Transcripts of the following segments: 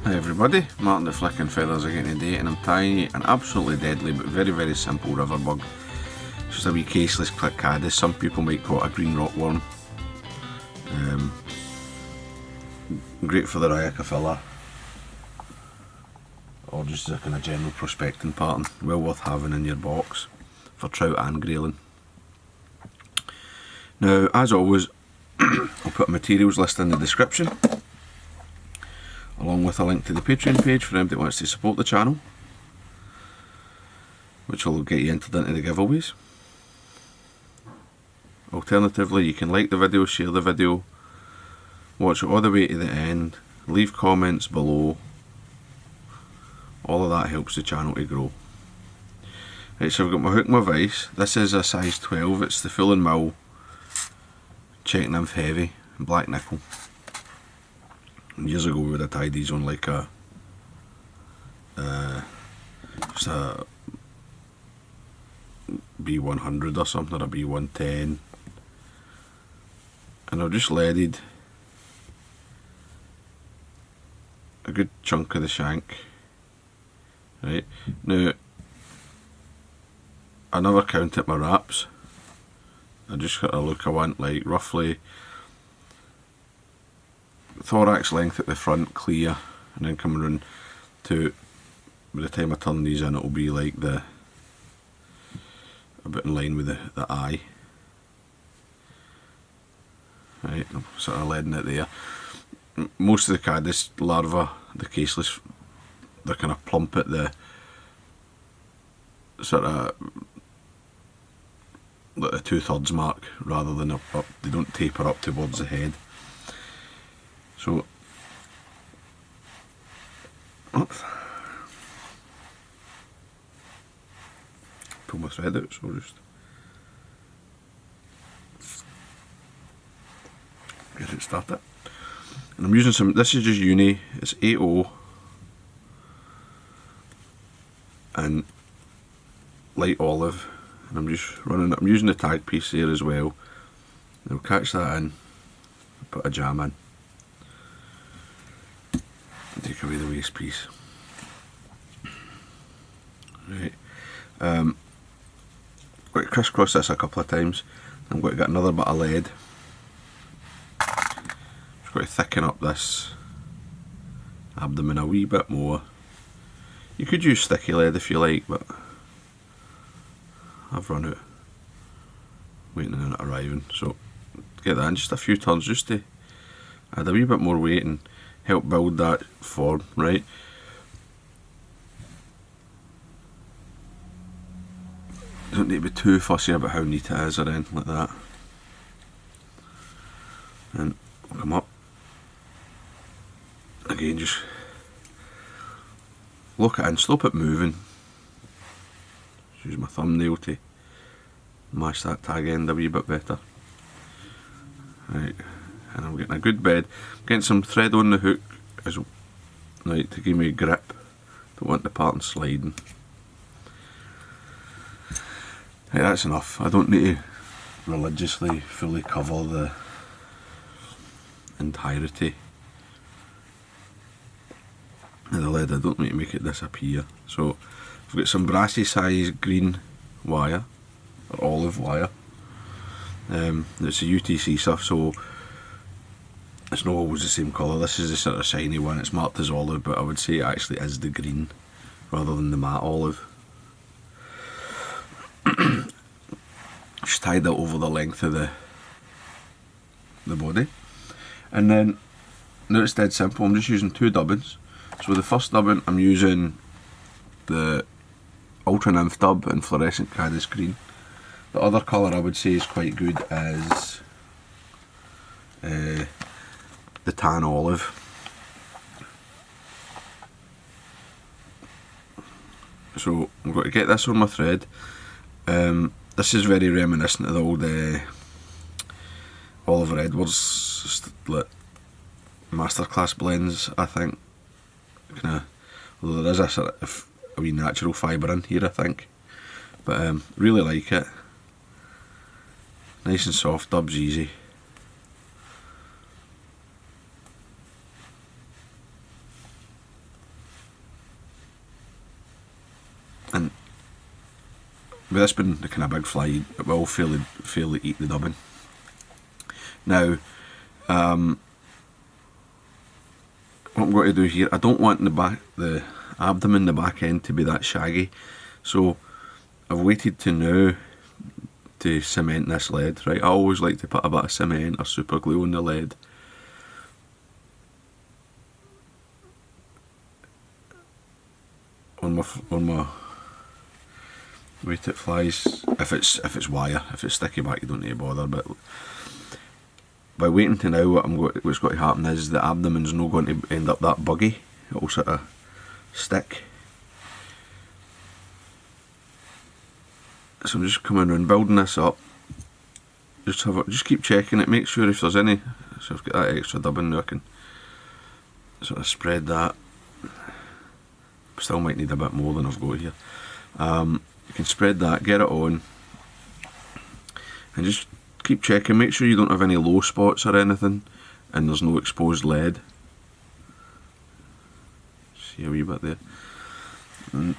Hi everybody, Martyn the Flicking Feathers again today, and I'm tying an absolutely deadly but very simple river bug. It's just a wee Caseless Caddis. Some people might call it a green rockworm. Great for the rhyacophila, or just a kind of general prospecting pattern. Well worth having in your box for trout and grayling. Now, as always, I'll put a materials list in the description, along with a link to the Patreon page for anybody that wants to support the channel, which will get you entered into the giveaways. Alternatively, you can like the video, share the video, watch it all the way to the end, leave comments below. All of that helps the channel to grow. Right, so I've got my hook and my vise. This is a size 12, it's the full and mill Czech nymph heavy, black nickel. Years ago we would have tied these on like a just a B100 or something, or a B110, and I've just leaded a good chunk of the shank. Right, now I never counted my wraps. I just got a look. I want like roughly thorax length at the front, clear, and then coming around to, by the time I turn these in, it'll be like a bit in line with the eye. Right, I'm sort of leading it there. Most of the caddis larva, the caseless, they're kind of plump at the sort of like the 2/3 mark, rather than up. They don't taper up towards the head. So, oops, pull my thread out, so just get it started. And I'm using some, this is just uni, it's 8O and light olive, and I'm just running it. I'm using the tag piece there as well. And I'll catch that in, put a jam in. Take away the waste piece. Right, I'm going to crisscross this a couple of times. I'm going to get another bit of lead. Just going to thicken up this abdomen a wee bit more. You could use sticky lead if you like, but I've run out waiting on it arriving. So get that in just a few turns, just to add a wee bit more weight and help build that form, right? Don't need to be too fussy about how neat it is or anything like that. And we'll come up. Again, just lock it in, stop it moving. Just use my thumbnail to mash that tag end a wee bit better. Right. And I'm getting a good bed. I'm getting some thread on the hook as right to give me a grip. Don't want the pattern sliding. Right, that's enough. I don't need to religiously fully cover the entirety of the lead. I don't need to make it disappear. So I've got some brassy size green wire, or olive wire. It's a UTC stuff, so it's not always the same colour. This is the sort of shiny one. It's marked as olive, but I would say it actually is the green rather than the matte olive. Just tied that over the length of the body, and then now it's dead simple. I'm just using 2 dubbins. So the first dubbin, I'm using the ultra nymph dub in fluorescent caddis green. The other colour I would say is quite good is the tan olive. So I'm going to get this on my thread. This is very reminiscent of the old Oliver Edwards masterclass blends, I think. Although there is a sort of a wee natural fibre in here, I think. But really like it. Nice and soft, dubs easy. And with this being the kind of big fly, it will fairly eat the dubbing. Now, what I'm going to do here, I don't want the abdomen, the back end, to be that shaggy, so I've waited to now to cement this lead, right? I always like to put a bit of cement or super glue on the lead. On my weight it flies. If it's wire, if it's sticky back, you don't need to bother. But by waiting to now, what's going to happen is the abdomen's not going to end up that buggy. It'll sort of stick. So I'm just coming around building this up. Just keep checking it. Make sure if there's any. So I've got that extra dubbing now. I can sort of spread that. Still might need a bit more than I've got here. You can spread that, get it on, and just keep checking. Make sure you don't have any low spots or anything, and there's no exposed lead. See a wee bit there. Need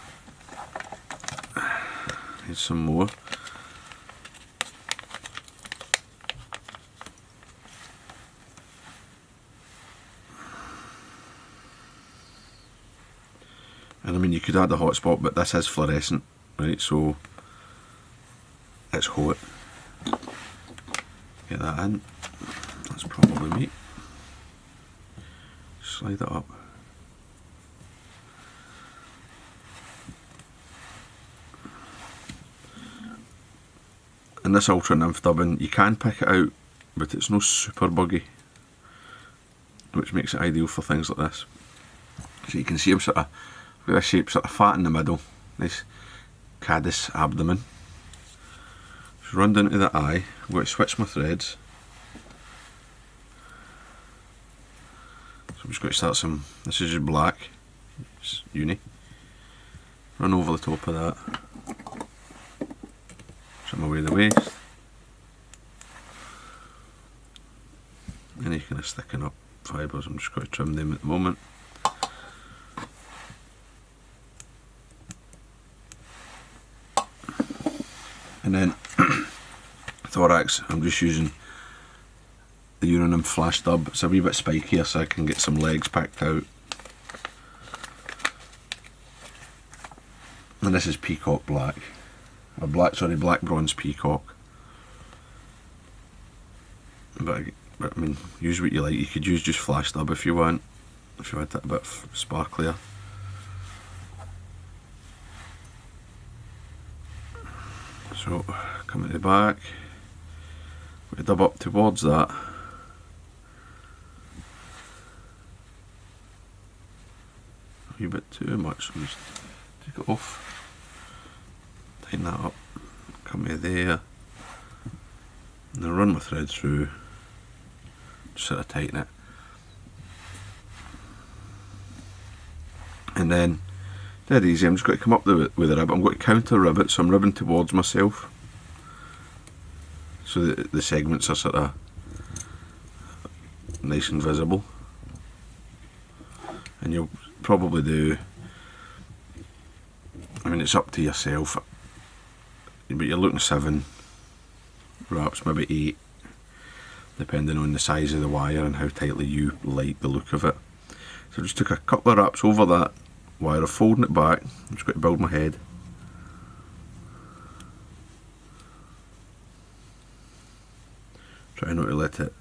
some more. And I mean, you could add a hot spot, but this is fluorescent, right? So it's hot. Get that in. That's probably me. Slide it up. And this ultra nymph dubbing, you can pick it out, but it's no super buggy, which makes it ideal for things like this. So you can see I'm sort of with this shape, sort of fat in the middle. Nice caddis abdomen. Just run down to the eye. I'm going to switch my threads. So I'm just going to start some. This is just black. It's uni. Run over the top of that. Trim away the waist. Any kind of sticking up fibres, I'm just going to trim them at the moment. And then thorax, I'm just using the euronymph flash dub. It's a wee bit spikier so I can get some legs picked out. And this is peacock black. Black bronze peacock. But I mean, use what you like. You could use just flash dub if you want. If you want it a bit sparklier. So, come at the back, we dub up towards that. A wee bit too much, so just take it off, tighten that up, come to there, and then run my thread through, just sort of tighten it. And then dead easy, I'm just going to come up with the rib. I'm going to counter rib it, so I'm ribbing towards myself. So the segments are sort of nice and visible. And you'll probably do, I mean, it's up to yourself, but you're looking 7 wraps, maybe 8, depending on the size of the wire and how tightly you like the look of it. So I just took a couple of wraps over that wire, folding it back. I'm just going to build my head. Try not to let it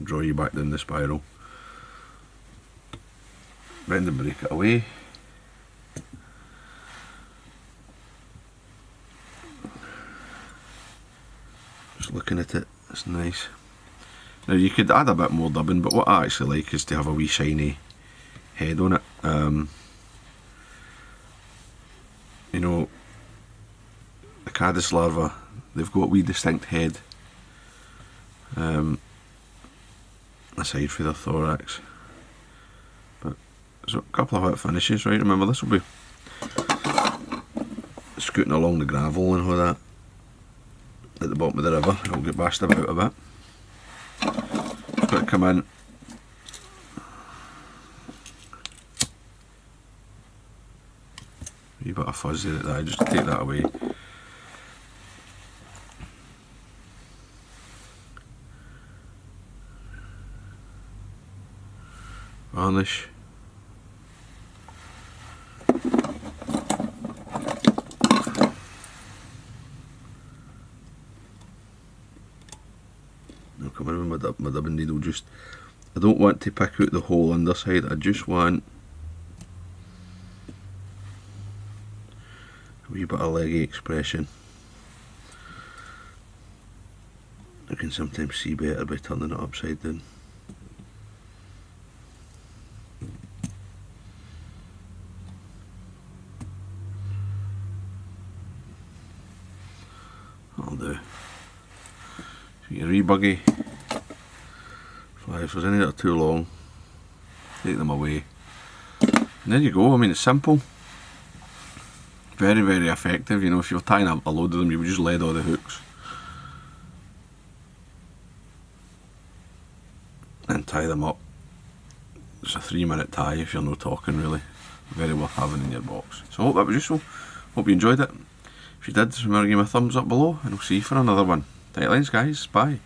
draw you back down the spiral. Bend and break it away. Just looking at it, it's nice. Now you could add a bit more dubbing, but what I actually like is to have a wee shiny head on it. You know, the caddis larva, they've got a wee distinct head, aside for their thorax. But there's a couple of wet finishes, right? Remember, this will be scooting along the gravel and all that at the bottom of the river. It'll get bashed about a bit. Just got to come in. wee bit of fuzz there at the eye, just to take that away. Varnish. Now come in with my dubbing needle, just, I don't want to pick out the whole underside, I just want a wee bit of leggy expression. I can sometimes see better by turning it upside down. That'll do. So your wee buggy flies, if there's any that are too long, take them away. And there you go. I mean, it's simple. Very, very effective. You know, if you're tying a load of them, you would just lead all the hooks and tie them up. It's a 3-minute tie if you're not talking, really. Very worth having in your box. So I hope that was useful. Hope you enjoyed it. If you did, remember to give me a thumbs up below, and I'll see you for another one. Tight lines, guys. Bye.